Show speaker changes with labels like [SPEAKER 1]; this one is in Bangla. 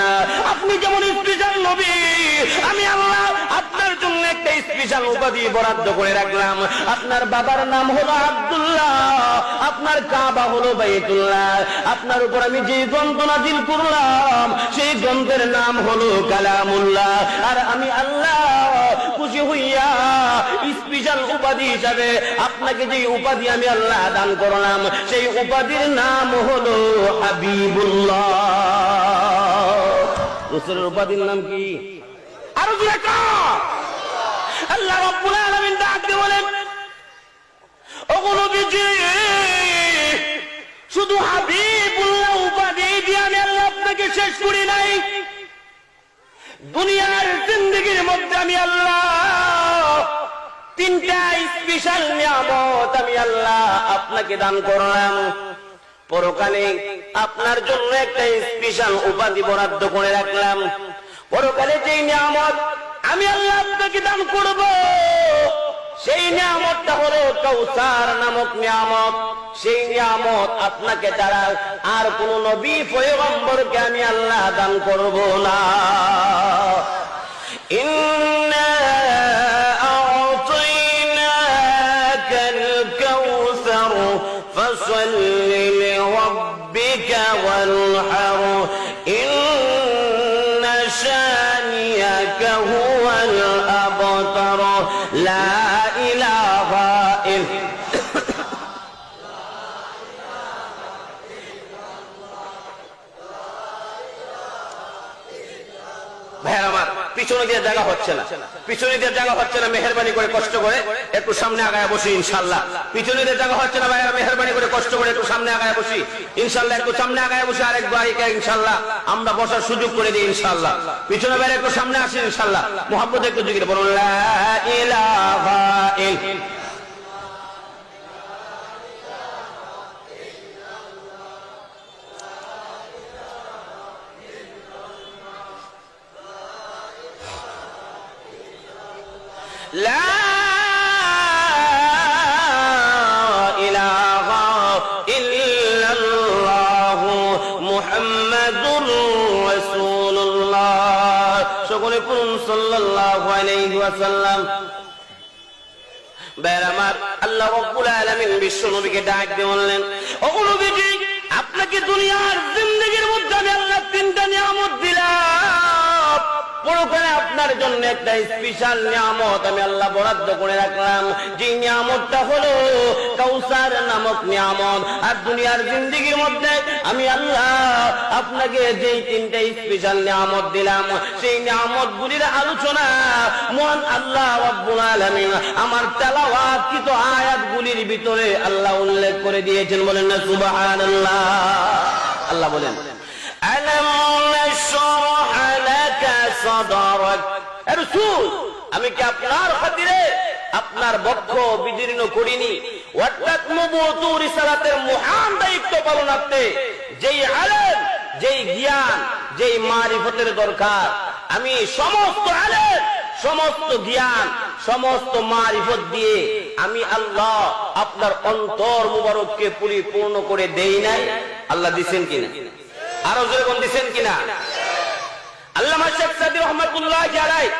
[SPEAKER 1] না। আপনি যেমন স্পেশাল নবী, আমি আল্লাহ আপনার জন্য একটা স্পেশাল উপাধি বরাদ্দ করে রাখলাম। আপনার বাবার নাম হলো আব্দুল্লাহ, আপনার কাবা হলো বাইতুল্লাহ, আপনার উপর আমি যে গ্রন্থ নাযিল করলাম সেই গ্রন্থের নাম হলো কালামুল্লাহ। আর আমি আল্লাহ খুশি হইয়া স্পেশাল উপাধি হিসাবে আপনাকে যে উপাধি আমি আল্লাহ দান করলাম সেই উপাধির নাম হলো হাবিবুল্লাহ। রাসূলের উপাধির নাম কি? আরো জোরে কাও। আল্লাহ রাব্বুল আলামিন ডাক দিয়ে বলেন, ওগো নবীজি, শুধু হাবিবুল্লাহ উপাধি দিয়ে আমি আল্লাহ আপনাকে শেষ করি নাই। দুনিয়ার জিন্দেগির মধ্যে আমি আল্লাহ তিনটা স্পেশাল নিয়ামত আমি আল্লাহ আপনাকে দান করলাম। পরকালে আপনার জন্য একটা স্পেশাল উপাধি বরাদ্দ করে রাখলাম। পরকালে যেই নিয়ামত আমি আল্লাহ আপনাকে দান করব সেই নিয়ামতটা হলো কাউসার নামক নিয়ামত। সেই নিয়ামত আপনাকে ছাড়া আর কোন নবী পয়গম্বরকে আমি আল্লাহ দান করব না। ইন্না আ'তাইনাকাল কাউসার ফাসাল্লি লিরাব্বিকা ওয়ানহার ইন্না শানিয়াকা হুয়াল আবতার লা ইলাহা ইল্লা পিছনে দিয়ে জায়গা হচ্ছে না, পিছনে দিয়ে জায়গা হচ্ছে না, মেহেরবানি করে কষ্ট করে একটু সামনে আগায় বসি ইনশাআল্লাহ। পিছনে দিয়ে জায়গা হচ্ছে না ভাইরা, মেহেরবানি করে কষ্ট করে একটু সামনে আগায় বসি ইনশাআল্লাহ। একটু সামনে আগায় বসে আরেক ভাইকে ইনশাআল্লাহ আমরা বসার সুযোগ করে দিই ইনশাআল্লাহ। পিছনে ভাইরা একটু সামনে আসেন ইনশাআল্লাহ। মুহাব্বত একটু জিকির বলুন, লা ইলাহা ইল্লাল্লাহ। لا إله إلا الله محمد رسول الله সকলে পড়ুন সাল্লাল্লাহু আলাইহি ওয়াসাল্লাম। বেরামার আল্লাহ রাব্বুল আলামিন বিশ্ব নবীকে ডাক দিয়ে বললেন, ও নবীজি, আপনাকে দুনিয়ার জিন্দেগির মধ্যে আমি আল্লাহ তিনটা নিয়ামত দিলাম। পরকালে আপনার জন্য একটা স্পেশাল নিয়ামত আমি আল্লাহ বরাদ্দ করে রাখলাম। যে নিয়ামতটা হলো কাউসার নামক নিয়ামত। আর দুনিয়ার জিন্দেগির মধ্যে আমি আল্লাহ আপনাকে যেই তিনটা স্পেশাল নিয়ামত দিলাম সেই নিয়ামত গুলির আলোচনা মহান আল্লাহ রাব্বুল আলামিন আমার তেলাওয়াতকৃত আয়াতগুলির ভিতরে আল্লাহ উল্লেখ করে দিয়েছেন। বলেন না সুবহানাল্লাহ। আল্লাহ বলেন, আলাম নাশরাহ লাকা সাদরাক। এ রাসূল, আমি কি আপনার খাতিরে আপনার বক্ষ বিদীর্ণ করিনি? অর্থাৎ নবুয়ত রিসালাতের মহান দায়িত্ব পালনার্থে যেই আলেম, যেই জ্ঞান, যেই মারিফতের দরকার, আমি সমস্ত আলেম, সমস্ত জ্ঞান, সমস্ত মারিফত দিয়ে আমি আল্লাহ আপনার অন্তর মুবারককে পরিপূর্ণ করে দেই নাই? আল্লাহ দিবেন কিনা? আরো জোরে বল, দিবেন কিনা? আল্লামা শেখ সাদী রহমাতুল্লাহ আলাইহি